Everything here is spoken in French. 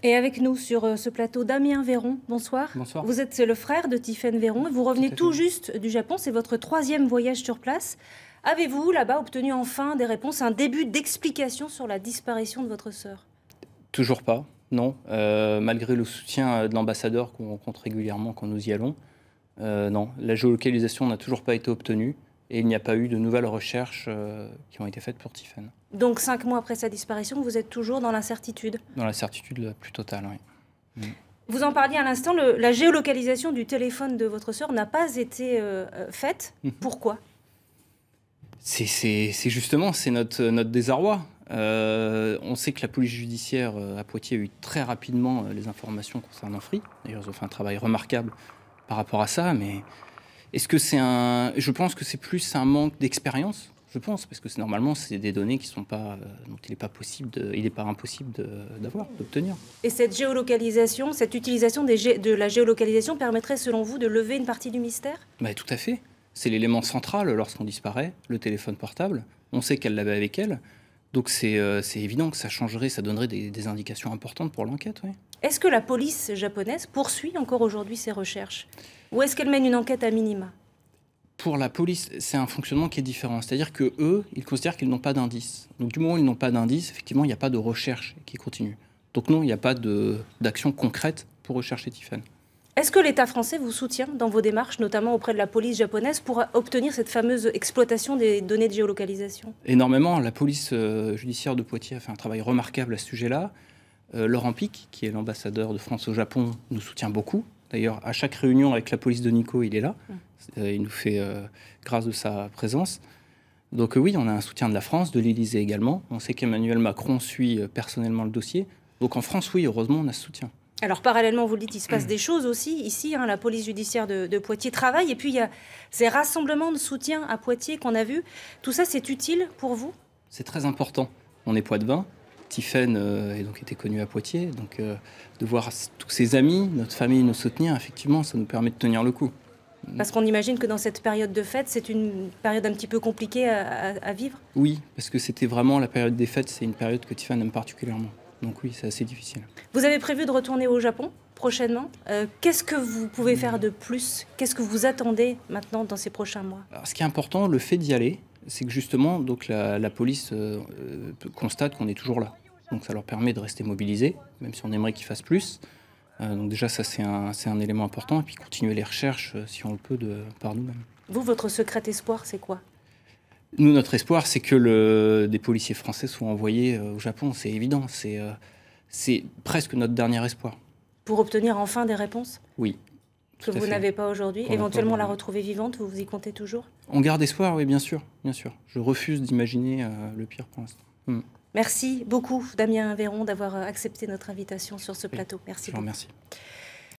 Et avec nous sur ce plateau, Damien Véron, bonsoir. Bonsoir. Vous êtes le frère de Tiphaine Véron et vous revenez tout juste du Japon, c'est votre 3e voyage sur place. Avez-vous là-bas obtenu enfin des réponses, un début d'explication sur la disparition de votre sœur? Toujours pas, non. Malgré le soutien de l'ambassadeur qu'on rencontre régulièrement quand nous y allons, non. La géolocalisation n'a toujours pas été obtenue et il n'y a pas eu de nouvelles recherches qui ont été faites pour Tiphaine. Donc 5 mois après sa disparition, vous êtes toujours dans l'incertitude? Dans la certitude la plus totale, oui. Vous en parliez à l'instant, la géolocalisation du téléphone de votre sœur n'a pas été faite. Pourquoi? C'est justement notre désarroi. On sait que la police judiciaire à Poitiers a eu très rapidement les informations concernant Free. D'ailleurs, ils ont fait un travail remarquable par rapport à ça. Mais est-ce que c'est un... Je pense que c'est plus un manque d'expérience. Je pense, parce que normalement, c'est des données qui sont pas, dont il n'est pas impossible d'obtenir. Et cette géolocalisation, cette utilisation de la géolocalisation permettrait, selon vous, de lever une partie du mystère? Tout à fait. C'est l'élément central lorsqu'on disparaît, le téléphone portable. On sait qu'elle l'avait avec elle. Donc c'est évident que ça changerait, ça donnerait des indications importantes pour l'enquête. Oui. Est-ce que la police japonaise poursuit encore aujourd'hui ses recherches? Ou est-ce qu'elle mène une enquête à minima? Pour la police, c'est un fonctionnement qui est différent. C'est-à-dire qu'eux, ils considèrent qu'ils n'ont pas d'indices. Donc du moment où ils n'ont pas d'indices, effectivement, il n'y a pas de recherche qui continue. Donc non, il n'y a pas d'action concrète pour rechercher Tiphaine. Est-ce que l'État français vous soutient dans vos démarches, notamment auprès de la police japonaise, pour obtenir cette fameuse exploitation des données de géolocalisation? Énormément. La police judiciaire de Poitiers a fait un travail remarquable à ce sujet-là. Laurent Pic, qui est l'ambassadeur de France au Japon, nous soutient beaucoup. D'ailleurs, à chaque réunion avec la police de Nikko, il est là. Il nous fait grâce de sa présence. Donc oui, on a un soutien de la France, de l'Élysée également. On sait qu'Emmanuel Macron suit personnellement le dossier. Donc en France, oui, heureusement, on a ce soutien. Alors parallèlement, vous le dites, il se passe des choses aussi. Ici, la police judiciaire de Poitiers travaille. Et puis il y a ces rassemblements de soutien à Poitiers qu'on a vus. Tout ça, c'est utile pour vous? C'est très important. On est Poitevin. Tiphaine a donc été connue à Poitiers. Donc de voir tous ses amis, notre famille nous soutenir, effectivement, ça nous permet de tenir le coup. Parce qu'on imagine que dans cette période de fête, c'est une période un petit peu compliquée à vivre? Oui, parce que c'était vraiment la période des fêtes. C'est une période que Tiphaine aime particulièrement. Donc oui, c'est assez difficile. Vous avez prévu de retourner au Japon prochainement. Qu'est-ce que vous pouvez faire de plus? Qu'est-ce que vous attendez maintenant dans ces prochains mois? Alors, ce qui est important, le fait d'y aller, c'est que justement donc la police constate qu'on est toujours là. Donc ça leur permet de rester mobilisés, même si on aimerait qu'ils fassent plus. Donc déjà, ça c'est un élément important. Et puis continuer les recherches, si on le peut, par nous-mêmes. Vous, votre secret espoir, c'est quoi? Nous, notre espoir, c'est que des policiers français soient envoyés au Japon. C'est évident. C'est presque notre dernier espoir. Pour obtenir enfin des réponses? Oui. Que vous n'avez pas aujourd'hui. Éventuellement la retrouver vivante, vous y comptez toujours? On garde espoir, oui, bien sûr. Bien sûr. Je refuse d'imaginer le pire pour l'instant. Merci beaucoup, Damien Véron, d'avoir accepté notre invitation sur ce plateau. Merci beaucoup. Je vous remercie.